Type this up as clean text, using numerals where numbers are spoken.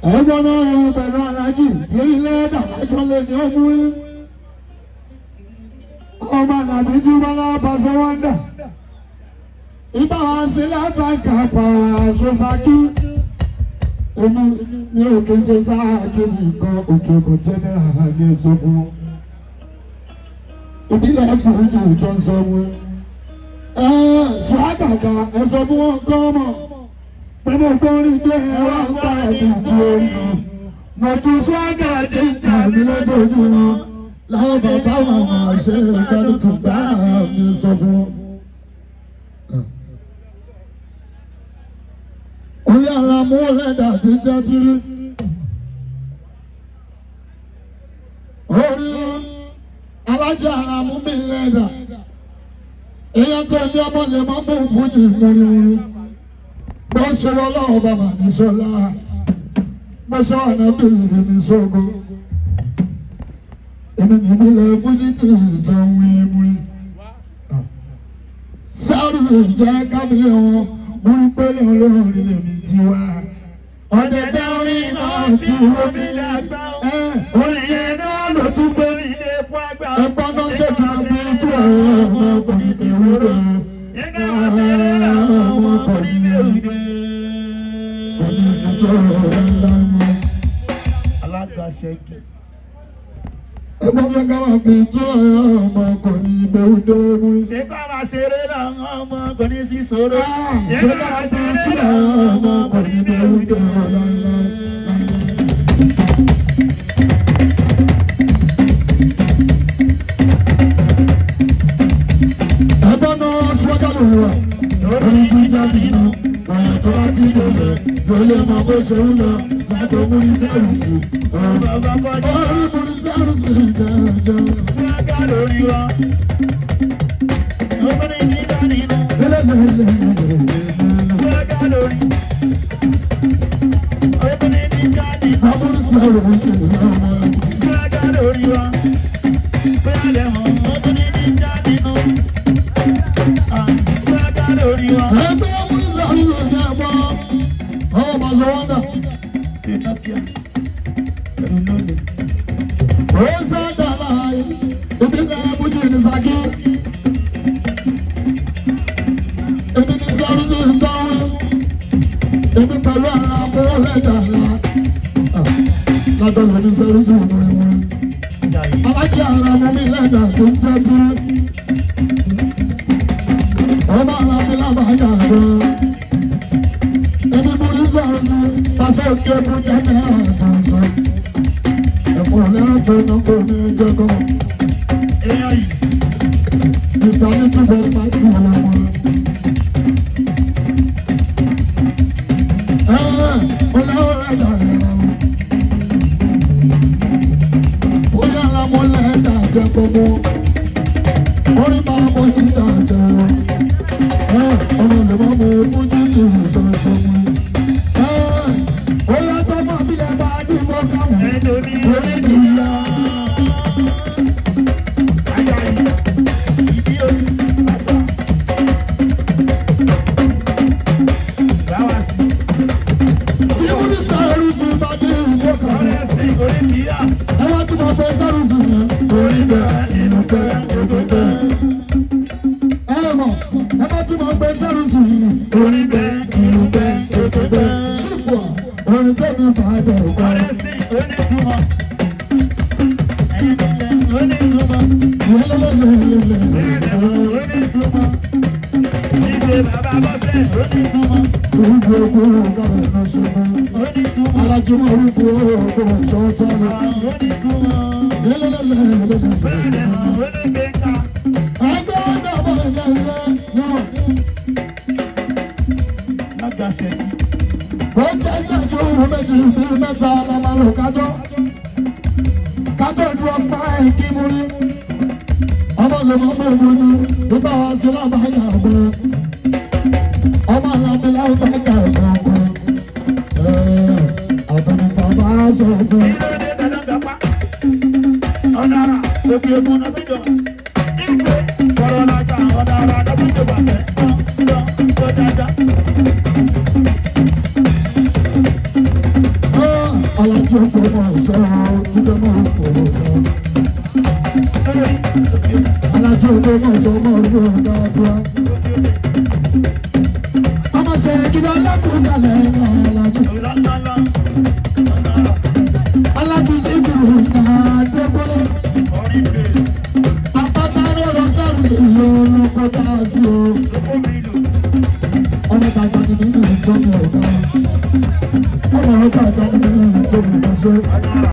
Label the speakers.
Speaker 1: ẹ̀gbọ́n náà ẹ̀rù pẹ̀lú alájì tí ilé dàgbàjọ́ lè ní ọmú yín. ọmọ àlàbí jùmọ̀lá pàṣẹ wọ́ndà. ibà wá sí lábàkà pàṣẹ sákì. èmi ní òkè ṣe sáàkì nìkan òkè kò jẹ́nẹ́ àhàlẹ́ ṣogun. ìbílẹ̀ fújì tó ń sọ wọn. sọ àgàgà ẹ̀sọ́ bí wọ́n kọ́ mọ̀. Pẹ̀lú gbórin dé ẹwà ń bá ẹ̀dùn tí ó rí. Mo tún sọ́gà jíjà mi lójoojúmọ́. Láwọn bàbá wọn máa ṣe ìgbẹ́ni tó bá mi sọ fún. Orí ara mú lẹ́dà tí jẹ́ tírí. Orí alájà ara mú mi lẹ́dà. Èèyàn tẹ̀lé ọmọ lè máa mú fújì múriwúri. Bó ṣe wọ́n lọ́wọ́ bàbá ní sọ́lá, bó ṣe wà nábì ní sọ́gbó. Èmi ní ìbílẹ̀ fújì tí ìtàn wíwí. Sáré ìjẹ́ kábíyẹ̀ wọn, mo rí pélé olórin lèmi ti wá. Ọ̀dẹ̀dẹ̀ orin náà ti wọ́n mi lágbá. Orin yẹn náà ló tún gbé mi lé fún àgbà. Ẹ̀gbọ́n náà ṣe kí n bí tú àwọn ọmọkùnrin fi wúrò. Ẹgbẹ́ wọn ṣeré àwọn ọmọkùnrin lè wúdò. Alágbàṣẹ́gi. Ẹgbọ́n fẹ́ ká máa fi tú àwọn ọmọkùnrin ìgbéwúdó mú. Ṣé ká máa ṣeré làwọn ọmọkùnrin sí sọ̀rọ̀? Ṣé ká máa ṣeré làwọn ọmọkùnrin ìgbéwúdó lọ́lọ́? Ẹgbọ́n náà ṣọ́jà lòwúrọ̀ lórí jíjà nínú. Ọ̀yàn tó bá ti dòfẹ́ ló lè mọ bó ṣe ń lọ láti múrí sẹ́rùsì. Orí múrí sẹ́rùsì jẹ́jọ́. Fúlágà lórí wa. Obìnrin jíjà nínú. Fúlágà lórí. Obìnrin jíjà nínú. Amúrí sẹ́rùsì lọ́wọ́. Fúlágà lórí wa. Bóyá lè mọ̀ obìnrin jíjà nínú. Fúlágà lórí wa. alájọ fọmọ sọ̀rọ̀ dúpẹ́ mọ́ òkò ọ̀gá. Alájọ fọmọ sọmọ òkò ọ̀gá tiwa. Ọmọ sẹ̀rẹ̀ kí ló lọ́kùnrin kalẹ̀ alájọ. Alájọ sí ìdúró ìta àdébọ́lẹ̀. Àpáta rọrọ̀ sẹ́rù sí ìlú olùkọ́ta sí o. Ọmọ tàgbà ni nínú ìjọba ọ̀gá. Ọmọ ọ̀gá àgbà ni nínú ìjọba ọ̀gá.